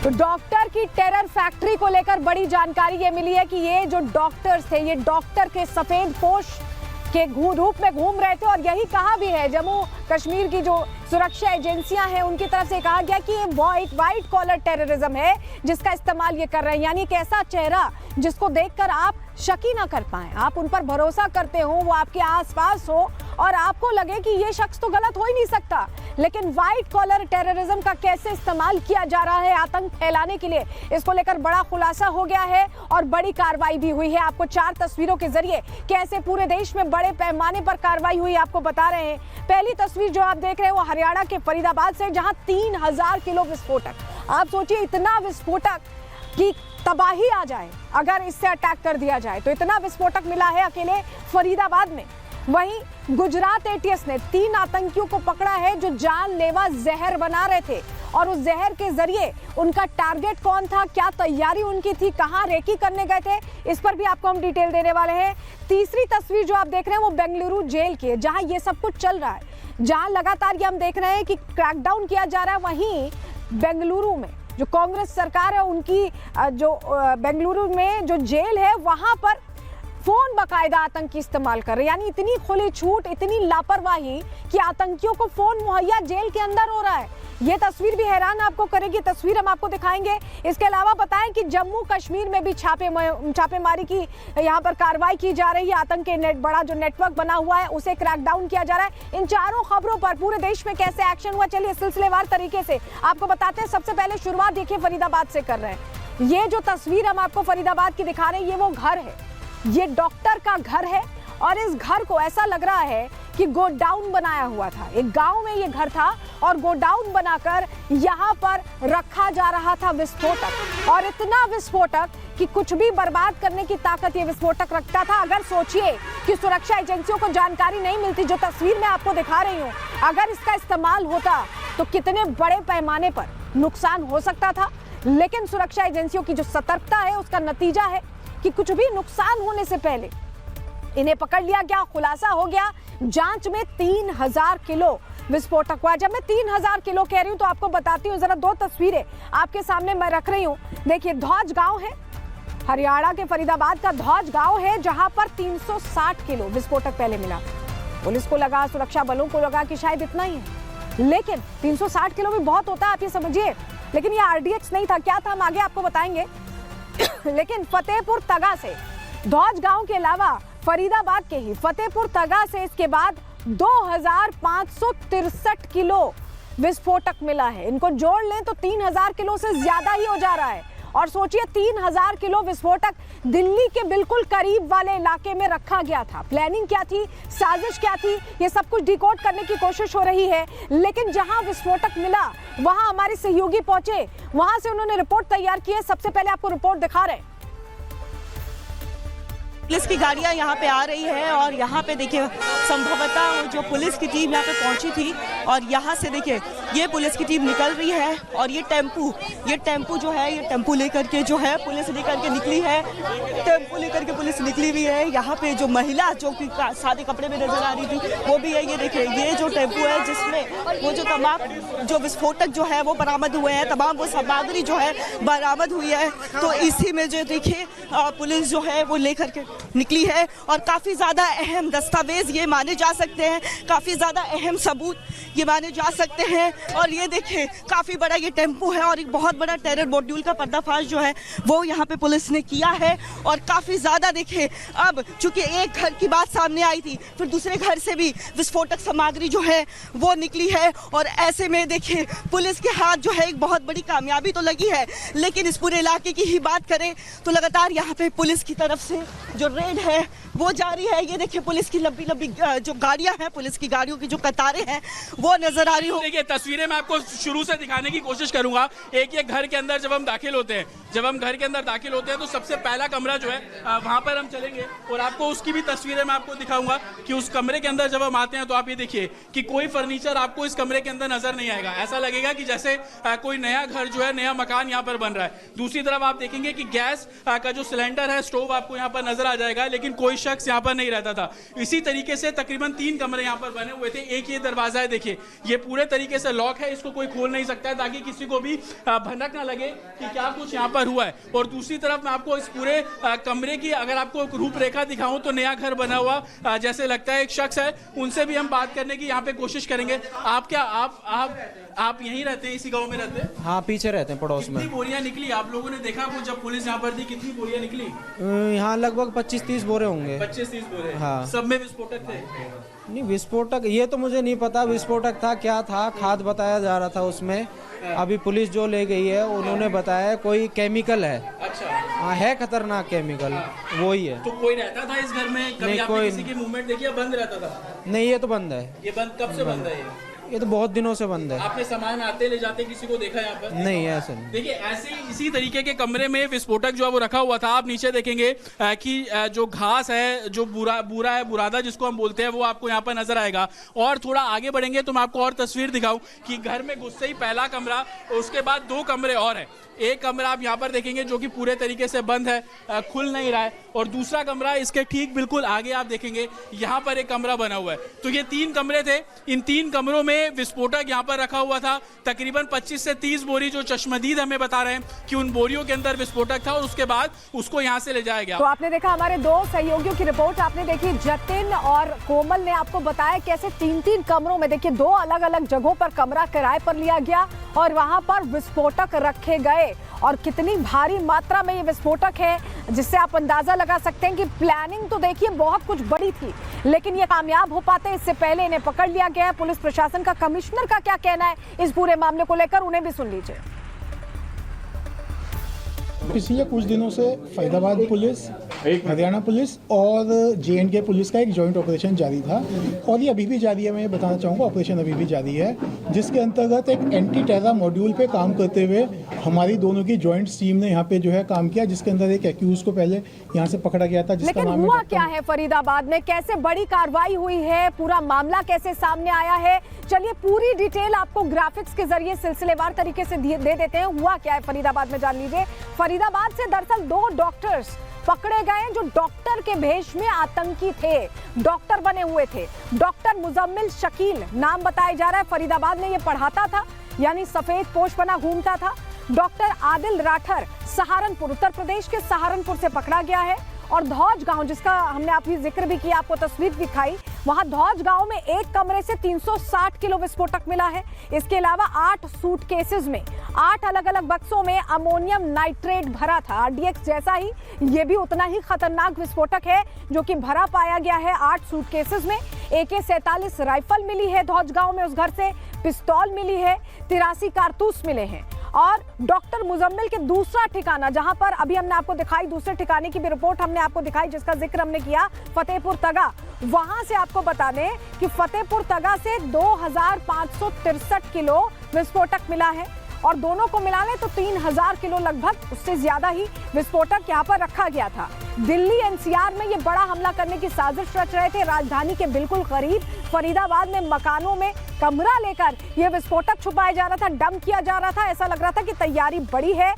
तो डॉक्टर की terror factory को लेकर बड़ी जानकारी ये मिली है कि ये जो डॉक्टर्स थे, ये डॉक्टर के सफेद पोश के रूप में घूम रहे थे। और यही कहा भी है, जम्मू कश्मीर की जो सुरक्षा एजेंसियां हैं उनकी तरफ से कहा गया कि ये वाइट कॉलर टेररिज्म है जिसका इस्तेमाल ये कर रहे हैं। यानी एक ऐसा चेहरा जिसको देखकर आप शक ही ना कर पाए, आप उन पर भरोसा करते हो, वो आपके आसपास हो और आपको लगे कि ये शख्स तो गलत हो ही नहीं सकता। लेकिन व्हाइट कॉलर टेररिज्म का कैसे इस्तेमाल किया जा रहा है आतंक फैलाने के लिए, इसको लेकर बड़ा खुलासा हो गया है और बड़ी कार्रवाई भी हुई है। आपको 4 तस्वीरों के जरिए कैसे पूरे देश में बड़े पैमाने पर कार्रवाई हुई आपको बता रहे हैं। पहली तस्वीर जो आप देख रहे हैं वो हरियाणा के फरीदाबाद से, जहां 3000 किलो विस्फोटक। आप सोचिए, इतना विस्फोटक कि तबाही आ जाए अगर इससे अटैक कर दिया जाए, तो इतना विस्फोटक मिला है अकेले फरीदाबाद में। वहीं गुजरात एटीएस ने 3 आतंकियों को पकड़ा है जो जानलेवा जहर बना रहे थे। और उस जहर के जरिए उनका टारगेट कौन था, क्या तैयारी उनकी थी, कहां रेकी करने गए थे, इस पर भी आपको हम डिटेल देने वाले हैं। तीसरी तस्वीर जो आप देख रहे हैं वो बेंगलुरु जेल की है, जहां ये सब कुछ चल रहा है, जहां लगातार ये हम देख रहे हैं कि क्रैकडाउन किया जा रहा है। वहीं बेंगलुरु में जो कांग्रेस सरकार है उनकी जो बेंगलुरु में जो जेल है वहां पर फोन बकायदा आतंकी इस्तेमाल कर रहे हैं। यानी इतनी खुली छूट, इतनी लापरवाही कि आतंकियों को फोन मुहैया जेल के अंदर हो रहा है। ये तस्वीर भी हैरान आपको करेगी, तस्वीर हम आपको दिखाएंगे। इसके अलावा बताएं कि जम्मू कश्मीर में भी छापेमारी की यहाँ पर कार्रवाई की जा रही है। आतंक के बड़ा जो नेटवर्क बना हुआ है उसे क्रैकडाउन किया जा रहा है। इन चारों खबरों पर पूरे देश में कैसे एक्शन हुआ, चलिए सिलसिलेवार तरीके से आपको बताते हैं। सबसे पहले शुरुआत देखिए फरीदाबाद से कर रहे हैं। ये जो तस्वीर हम आपको फरीदाबाद की दिखा रहे हैं, ये वो घर है, ये डॉक्टर का घर है। और इस घर को ऐसा लग रहा है कि गोडाउन बनाया हुआ था। एक गांव में ये घर था और गोडाउन बनाकर यहाँ पर रखा जा रहा था विस्फोटक। और इतना विस्फोटक कि कुछ भी बर्बाद करने की ताकत ये विस्फोटक रखता था। अगर सोचिए कि सुरक्षा एजेंसियों को जानकारी नहीं मिलती, जो तस्वीर मैं आपको दिखा रही हूँ, अगर इसका इस्तेमाल होता तो कितने बड़े पैमाने पर नुकसान हो सकता था। लेकिन सुरक्षा एजेंसियों की जो सतर्कता है उसका नतीजा है कि कुछ भी नुकसान होने से पहले इन्हें पकड़ लिया गया, खुलासा हो गया। जांच में 3000 किलो विस्फोटक हुआ। जब मैं 3000 किलो कह रही हूं तो आपको बताती हूँ, जरा 2 तस्वीरें आपके सामने मैं रख रही हूँ। देखिए, धौज गांव है, हरियाणा के फरीदाबाद का धौज गांव है, जहां पर 360 किलो विस्फोटक पहले मिला। पुलिस को लगा, सुरक्षा बलों को लगा कि शायद इतना ही है, लेकिन 360 किलो भी बहुत होता है, आप ये समझिए। लेकिन ये RDX नहीं था, क्या था हम आगे आपको बताएंगे। लेकिन फतेहपुर तगा से, धौज गांव के अलावा फरीदाबाद के ही फतेहपुर तगा से इसके बाद 2563 किलो विस्फोटक मिला है। इनको जोड़ लें तो 3000 किलो से ज्यादा ही हो जा रहा है। और सोचिए, 3000 किलो विस्फोटक दिल्ली के बिल्कुल करीब वाले इलाके में रखा गया था। प्लानिंग क्या थी, साजिश क्या थी, ये सब कुछ डिकोड करने की कोशिश हो रही है। लेकिन जहां विस्फोटक मिला वहां हमारे सहयोगी पहुंचे, वहां से उन्होंने रिपोर्ट तैयार की है। सबसे पहले आपको रिपोर्ट दिखा रहे हैं। पुलिस की गाड़ियां यहाँ पे आ रही है और यहाँ पे देखिए संभवतः जो पुलिस की टीम यहाँ पे पहुंची थी और यहाँ से देखिए ये पुलिस की टीम निकल रही है। और ये टेम्पू जो है, ये टेम्पू लेकर के जो है पुलिस लेकर के निकली है। टेम्पू लेकर के पुलिस निकली हुई है। यहाँ पे जो महिला जो कि सादे कपड़े में नजर आ रही थी वो भी है। ये देखिए, ये जो टेम्पू है जिसमें वो जो तमाम जो विस्फोटक जो है वो बरामद हुए हैं, तमाम वो सामग्री जो है बरामद हुई है। तो इसी में जो देखिए पुलिस जो है वो लेकर के निकली है। और काफ़ी ज़्यादा अहम दस्तावेज ये माने जा सकते हैं, काफ़ी ज़्यादा अहम सबूत ये माने जा सकते हैं। और ये देखिए, काफ़ी बड़ा ये टेम्पू है और एक बहुत बड़ा टेरर मॉड्यूल का पर्दाफाश जो है वो यहाँ पे पुलिस ने किया है। और काफ़ी ज़्यादा देखिए, अब चूंकि एक घर की बात सामने आई थी, फिर दूसरे घर से भी विस्फोटक सामग्री जो है वो निकली है। और ऐसे में देखिए पुलिस के हाथ जो है एक बहुत बड़ी कामयाबी तो लगी है। लेकिन इस पूरे इलाके की ही बात करें तो लगातार यहाँ पे पुलिस की तरफ से जो रेड है वो जारी है। ये देखिए, पुलिस की लंबी लंबी जो गाड़ियां हैं, पुलिस की गाड़ियों की जो कतारें हैं वो नजर आ रही हो। देखिए, तस्वीरें मैं आपको शुरू से दिखाने की कोशिश करूंगा। एक घर के अंदर जब हम दाखिल होते हैं जब हम घर के अंदर दाखिल होते हैं तो सबसे पहला कमरा जो है वहाँ पर हम चलेंगे और आपको उसकी भी तस्वीरें मैं आपको दिखाऊंगा कि उस कमरे के अंदर जब हम आते हैं तो आप ये देखिए कि कोई फर्नीचर आपको इस कमरे के अंदर नजर नहीं आएगा। ऐसा लगेगा कि जैसे कोई नया घर जो है, नया मकान यहाँ पर बन रहा है। दूसरी तरफ आप देखेंगे कि गैस का जो सिलेंडर है, स्टोव आपको यहाँ पर नजर आ जाएगा, लेकिन कोई शख्स यहाँ पर नहीं रहता था। इसी तरीके से तकरीबन 3 कमरे यहाँ पर बने हुए थे। एक ये दरवाजा है, देखिए ये पूरे तरीके से लॉक है, इसको कोई खोल नहीं सकता है ताकि किसी को भी भनक ना लगे कि क्या कुछ यहाँ पर हुआ है। और दूसरी तरफ मैं आपको इस पूरे कमरे की अगर आपको रूपरेखा दिखाऊं तो नया घर बना हुआ जैसे लगता है। एक शख्स है, उनसे भी हम बात करने की यहाँ पे कोशिश करेंगे। आप क्या आप यहीं रहते हैं, इसी गांव में रहते हैं? हाँ, पीछे रहते हैं पड़ोस में। कितनी बोरियां निकली आप लोगों ने देखा वो जब पुलिस यहाँ पर थी? कितनी बोरियां निकली? यहाँ लगभग 25-30 बोरे होंगे। 25-30 बोरे? हाँ। सब में विस्फोटक थे? नहीं, विस्फोटक ये तो मुझे नहीं पता विस्फोटक था क्या था, खाद बताया जा रहा था उसमें। अभी पुलिस जो ले गई है उन्होंने बताया कोई केमिकल है। अच्छा। हाँ, है खतरनाक केमिकल, वो ही है। तो कोई रहता था इस घर में? कभी नहीं, आपने कोई किसी की मूवमेंट देखी है? बंद रहता था? नहीं, ये तो बंद है। ये बंद कब से बंद है? ये तो बहुत दिनों से बंद है। आपने सामान आते ले जाते किसी को देखा यहाँ पर? नहीं, ऐसे नहीं। देखिए ऐसे ही इसी तरीके के कमरे में विस्फोटक जो है वो रखा हुआ था। आप नीचे देखेंगे कि जो घास है, जो बुरा है, बुरादा जिसको हम बोलते हैं, वो आपको यहाँ पर नजर आएगा। और थोड़ा आगे बढ़ेंगे तो मैं आपको और तस्वीर दिखाऊं कि घर में घुसते ही पहला कमरा, उसके बाद 2 कमरे और है। एक कमरा आप यहाँ पर देखेंगे जो कि पूरे तरीके से बंद है, खुल नहीं रहा है। और दूसरा कमरा इसके ठीक बिल्कुल आगे आप देखेंगे यहाँ पर एक कमरा बना हुआ है। तो ये 3 कमरे थे। इन 3 कमरों में विस्फोटक यहाँ पर रखा हुआ था। तकरीबन 25 से 30 बोरी जो चश्मदीद हमें बता रहे हैं कि उन बोरियों के अंदर विस्फोटक था और उसके बाद उसको यहाँ से ले जाया गया। तो आपने देखा हमारे 2 सहयोगियों की रिपोर्ट आपने देखी। जतिन और कोमल ने आपको बताया कैसे 3-3 कमरों में, देखिए 2 अलग अलग जगहों पर कमरा किराए पर लिया गया और वहां पर विस्फोटक रखे गए। और कितनी भारी मात्रा में ये विस्फोटक है जिससे आप अंदाजा लगा सकते हैं कि प्लानिंग तो देखिए बहुत कुछ बड़ी थी, लेकिन ये कामयाब हो पाते इससे पहले इन्हें पकड़ लिया गया है। पुलिस प्रशासन का कमिश्नर का क्या कहना है इस पूरे मामले को लेकर, उन्हें भी सुन लीजिए। पिछले कुछ दिनों से फरीदाबाद पुलिस, हरियाणा पुलिस और J&K पुलिस का एक जॉइंट ऑपरेशन जारी था और ये अभी भी जारी है। मैं ये बताना चाहूँगा, ऑपरेशन अभी भी जारी है, जिसके अंतर्गत एक एंटी टेरर मॉड्यूल पे काम करते हुए हमारी दोनों की जॉइंट टीम ने यहाँ पे जो है काम किया, जिसके अंदर एक एक्यूज को पहले यहाँ से पकड़ा गया था। लेकिन हुआ क्या है फरीदाबाद में, कैसे बड़ी कार्रवाई हुई है, पूरा मामला कैसे सामने आया है? चलिए पूरी डिटेल आपको ग्राफिक्स के जरिए सिलसिलेवार तरीके से दे देते हैं। हुआ क्या है फरीदाबाद में, जान लीजिए। फरीदाबाद से दरअसल 2 डॉक्टर्स पकड़े गए जो डॉक्टर के भेष में आतंकी थे, डॉक्टर बने हुए थे। डॉक्टर मुजम्मिल शकील नाम बताया जा रहा है, फरीदाबाद में ये पढ़ाता था, यानी सफेद पोश बना घूमता था। डॉक्टर आदिल राठर सहारनपुर, उत्तर प्रदेश के सहारनपुर से पकड़ा गया है। और धौज गांव, जिसका हमने आपकी जिक्र भी किया, आपको तस्वीर दिखाई, वहां धौज गांव में एक कमरे से 360 किलो विस्फोटक मिला है। इसके अलावा 8 सूटकेसेस में 8 अलग अलग बक्सों में अमोनियम नाइट्रेट भरा था। RDX जैसा ही ये भी उतना ही खतरनाक विस्फोटक है जो कि भरा पाया गया है 8 सूटकेसेस में। AK-47 राइफल मिली है धौज गांव में, उस घर से पिस्तौल मिली है, 83 कारतूस मिले हैं। और डॉक्टर मुजम्मिल के दूसरा ठिकाना, जहां पर अभी हमने आपको दिखाई, दूसरे ठिकाने की भी रिपोर्ट हमने आपको दिखाई जिसका जिक्र हमने किया, फतेहपुर तगा। वहां से आपको बता दें कि फतेहपुर तगा से 2563 किलो विस्फोटक मिला है और दोनों को मिला लें तो 3000 किलो लगभग, उससे ज्यादा ही विस्फोटक यहाँ पर रखा गया था। दिल्ली NCR में ये बड़ा हमला करने की साजिश रच रहे थे। राजधानी के बिल्कुल करीब फरीदाबाद में मकानों में कमरा लेकर ये विस्फोटक छुपाया जा रहा था, डंप किया जा रहा था। ऐसा लग रहा था कि तैयारी बड़ी है।